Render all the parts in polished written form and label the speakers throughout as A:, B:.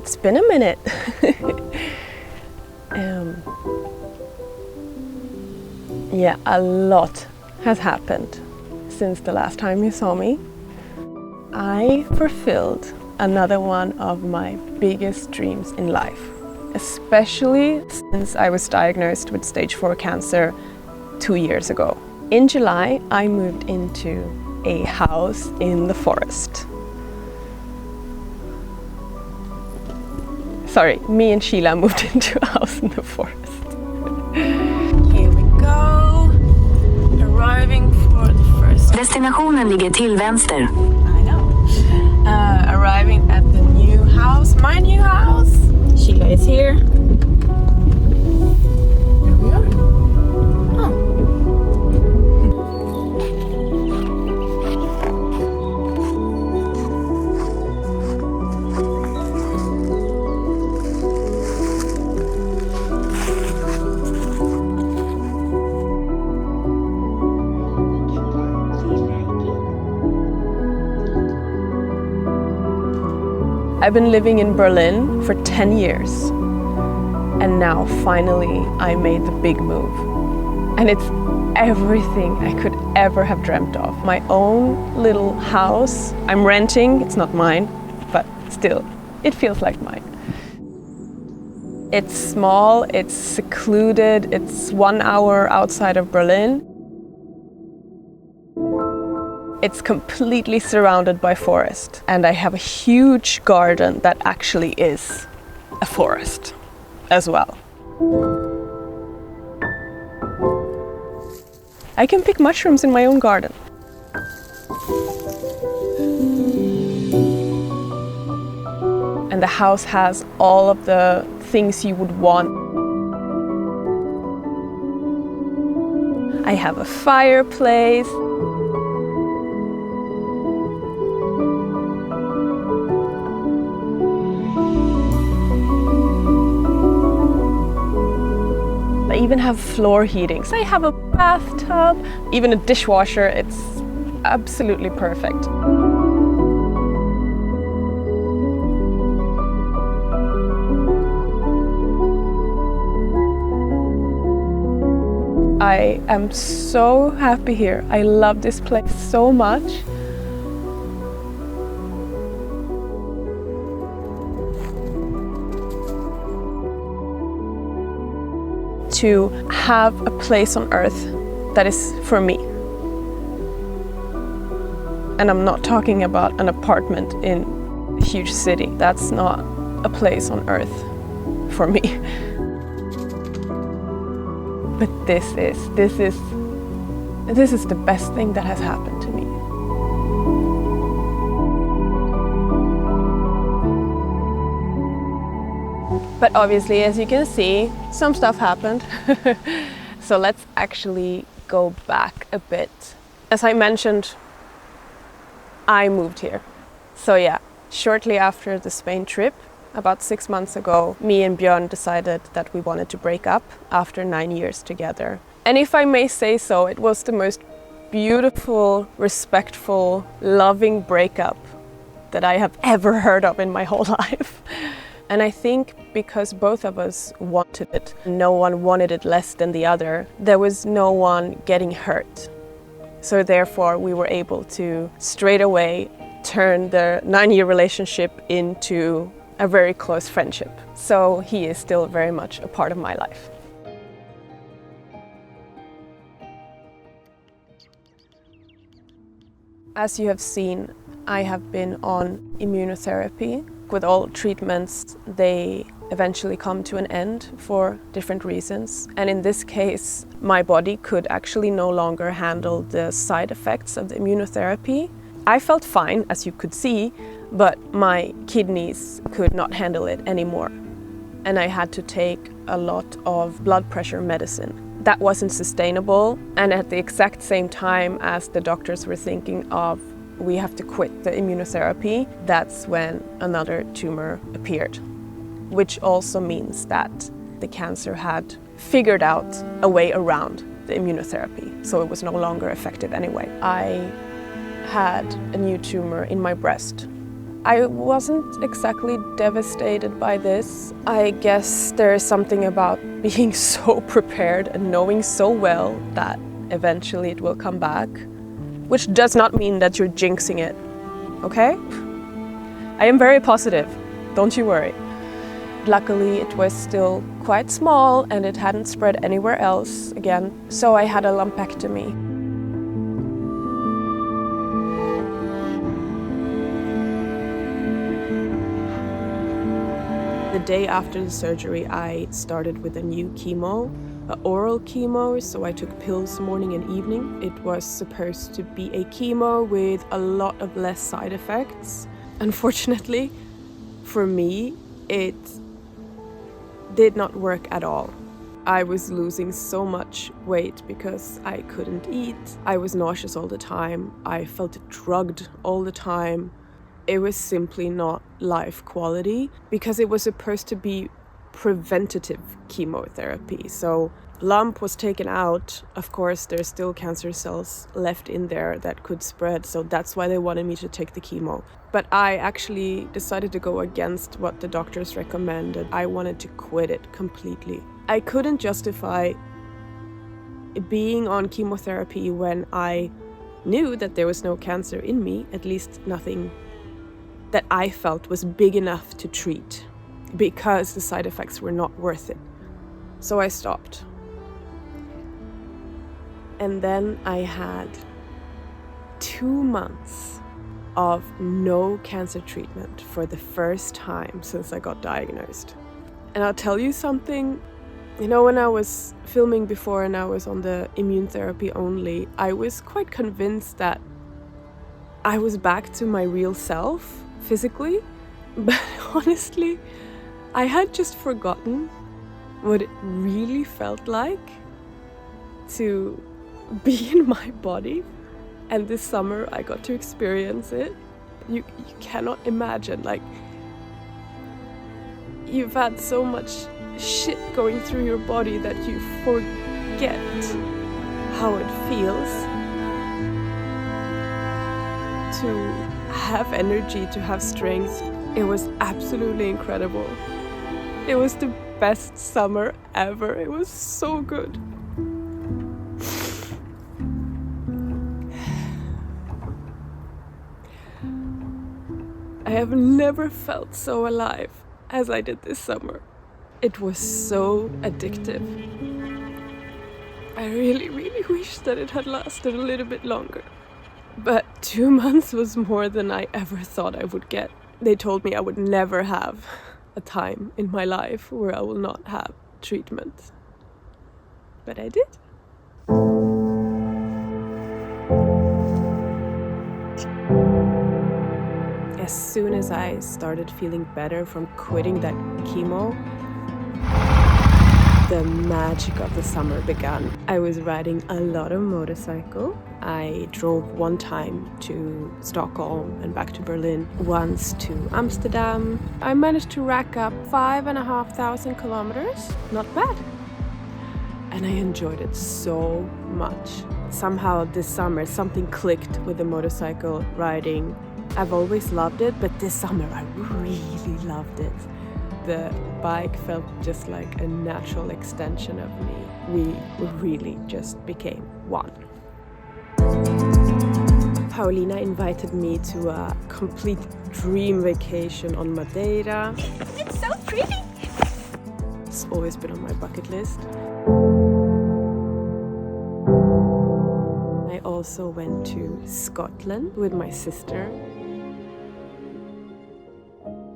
A: It's been a minute. Yeah, a lot has happened since the last time you saw me. I fulfilled another one of my biggest dreams in life, especially since I was diagnosed with stage 4 cancer 2 years ago. In July, I moved into a house in the forest. Sorry, me and Sheila moved into a house in the forest. Here we go. Arriving for the first...
B: Destinationen ligger till vänster.
A: I know. Arriving at the new house, my new house. Sheila is here. Here we are. Oh. I've been living in Berlin for 10 years, and now finally I made the big move. And it's everything I could ever have dreamt of. My own little house. I'm renting, it's not mine, but still, it feels like mine. It's small, it's secluded, it's 1 hour outside of Berlin. It's completely surrounded by forest, and I have a huge garden that actually is a forest as well. I can pick mushrooms in my own garden. And the house has all of the things you would want. I have a fireplace. I even have floor heating. So I have a bathtub, even a dishwasher. It's absolutely perfect. I am so happy here. I love this place so much. To have a place on earth that is for me. And I'm not talking about an apartment in a huge city. That's not a place on earth for me. But this is the best thing that has happened to me. But obviously, as you can see, some stuff happened. So let's actually go back a bit. As I mentioned, I moved here. So yeah, shortly after the Spain trip, about 6 months ago, me and Björn decided that we wanted to break up after 9 years together. And if I may say so, it was the most beautiful, respectful, loving breakup that I have ever heard of in my whole life. And I think because both of us wanted it, no one wanted it less than the other, there was no one getting hurt. So therefore we were able to straight away turn the 9-year relationship into a very close friendship. So he is still very much a part of my life. As you have seen, I have been on immunotherapy. With all treatments, they eventually come to an end for different reasons. And in this case, my body could actually no longer handle the side effects of the immunotherapy. I felt fine, as you could see, but my kidneys could not handle it anymore. And I had to take a lot of blood pressure medicine. That wasn't sustainable. And at the exact same time as the doctors were thinking of we have to quit the immunotherapy, that's when another tumor appeared, which also means that the cancer had figured out a way around the immunotherapy, so it was no longer effective anyway. I had a new tumor in my breast. I wasn't exactly devastated by this. I guess there is something about being so prepared and knowing so well that eventually it will come back, which does not mean that you're jinxing it, okay? I am very positive, don't you worry. Luckily, it was still quite small and it hadn't spread anywhere else again, so I had a lumpectomy. The day after the surgery, I started with a new chemo, an oral chemo, so I took pills morning and evening. It was supposed to be a chemo with a lot of less side effects. Unfortunately, for me, it did not work at all. I was losing so much weight because I couldn't eat. I was nauseous all the time. I felt drugged all the time. It was simply not life quality because it was supposed to be preventative chemotherapy. So lump was taken out. Of course, there's still cancer cells left in there that could spread. So that's why they wanted me to take the chemo. But I actually decided to go against what the doctors recommended. I wanted to quit it completely. I couldn't justify being on chemotherapy when I knew that there was no cancer in me, at least nothing that I felt was big enough to treat, because the side effects were not worth it. So I stopped. And then I had 2 months of no cancer treatment for the first time since I got diagnosed. And I'll tell you something, you know, when I was filming before and I was on the Immunotherapy only, I was quite convinced that I was back to my real self physically, but honestly, I had just forgotten what it really felt like to be in my body. And this summer I got to experience it. You cannot imagine, like, you've had so much shit going through your body that you forget how it feels to have energy, to have strength. It was absolutely incredible. It was the best summer ever. It was so good. I have never felt so alive as I did this summer. It was so addictive. I really, really wish that it had lasted a little bit longer. But 2 months was more than I ever thought I would get. They told me I would never have a time in my life where I will not have treatment. But I did. As soon as I started feeling better from quitting that chemo, the magic of the summer began. I was riding a lot of motorcycle. I drove one time to Stockholm and back to Berlin, once to Amsterdam. I managed to rack up 5,500 kilometers. Not bad. And I enjoyed it so much. Somehow this summer something clicked with the motorcycle riding. I've always loved it, but this summer I really loved it. The bike felt just like a natural extension of me. We really just became one. Paulina invited me to a complete dream vacation on Madeira.
C: It's so pretty!
A: It's always been on my bucket list. I also went to Scotland with my sister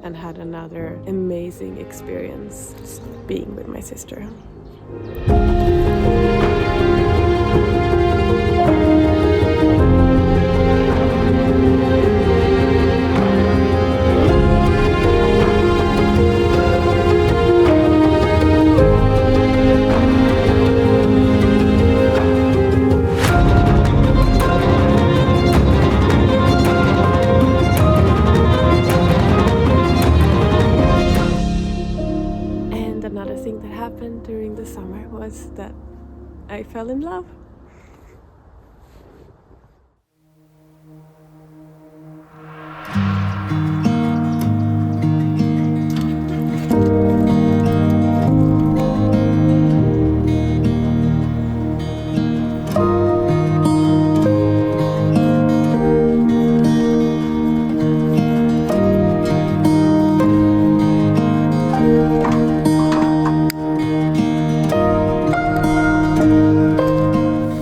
A: and had another amazing experience just being with my sister. During the summer was that I fell in love.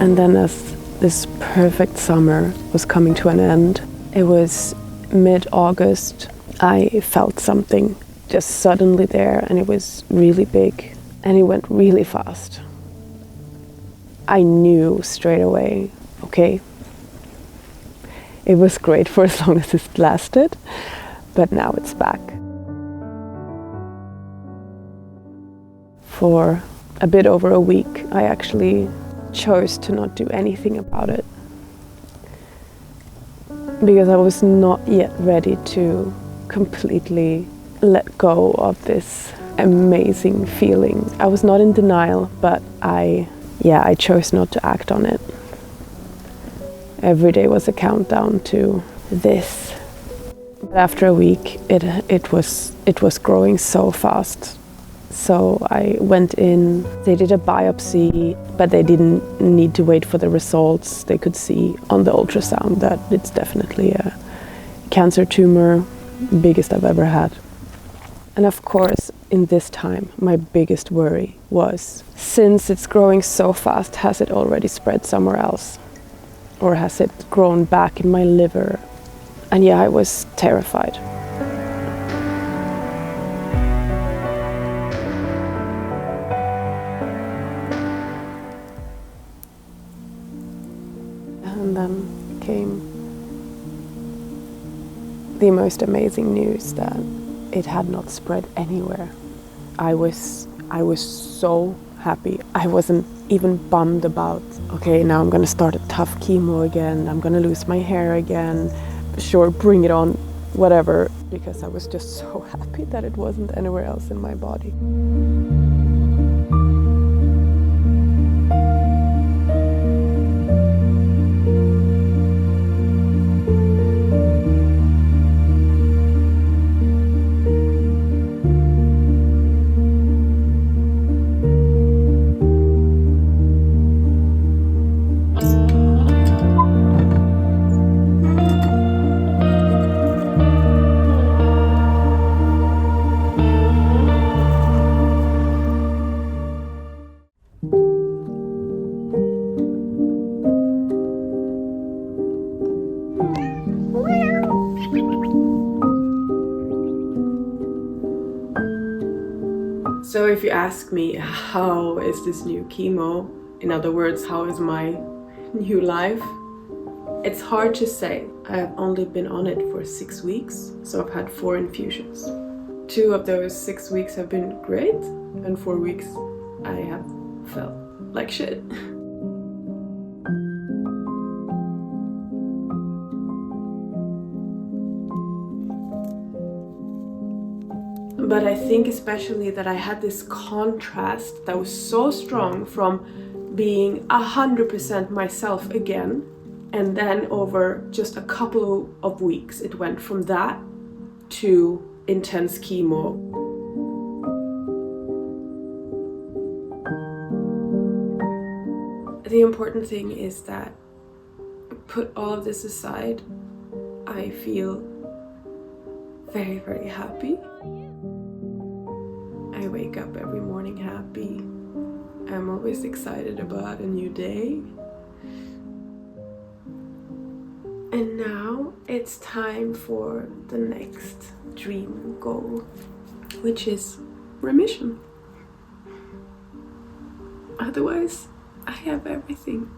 A: And then as this perfect summer was coming to an end, it was mid-August, I felt something just suddenly there, and it was really big and it went really fast. I knew straight away, okay, it was great for as long as it lasted, but now it's back. For a bit over a week, I actually chose to not do anything about it because I was not yet ready to completely let go of this amazing feeling. I was not in denial, but I chose not to act on it. Every day was a countdown to this. But after a week, it was growing so fast. So I went in, they did a biopsy, but they didn't need to wait for the results. They could see on the ultrasound that it's definitely a cancer tumor, biggest I've ever had. And of course, in this time, my biggest worry was, since it's growing so fast, has it already spread somewhere else? Or has it grown back in my liver? And yeah, I was terrified. And then came the most amazing news that it had not spread anywhere. I was so happy. I wasn't even bummed about, okay, now I'm gonna start a tough chemo again, I'm gonna lose my hair again, sure, bring it on, whatever, because I was just so happy that it wasn't anywhere else in my body. So if you ask me, how is this new chemo? In other words, how is my new life? It's hard to say. I have only been on it for 6 weeks, so I've had 4 infusions. 2 of those 6 weeks have been great, and 4 weeks I have felt like shit. But I think especially that I had this contrast that was so strong from being 100% myself again, and then over just a couple of weeks it went from that to intense chemo. The important thing is that, put all of this aside, I feel very, very happy. I wake up every morning happy. I'm always excited about a new day. And now it's time for the next dream goal, which is remission. Otherwise, I have everything.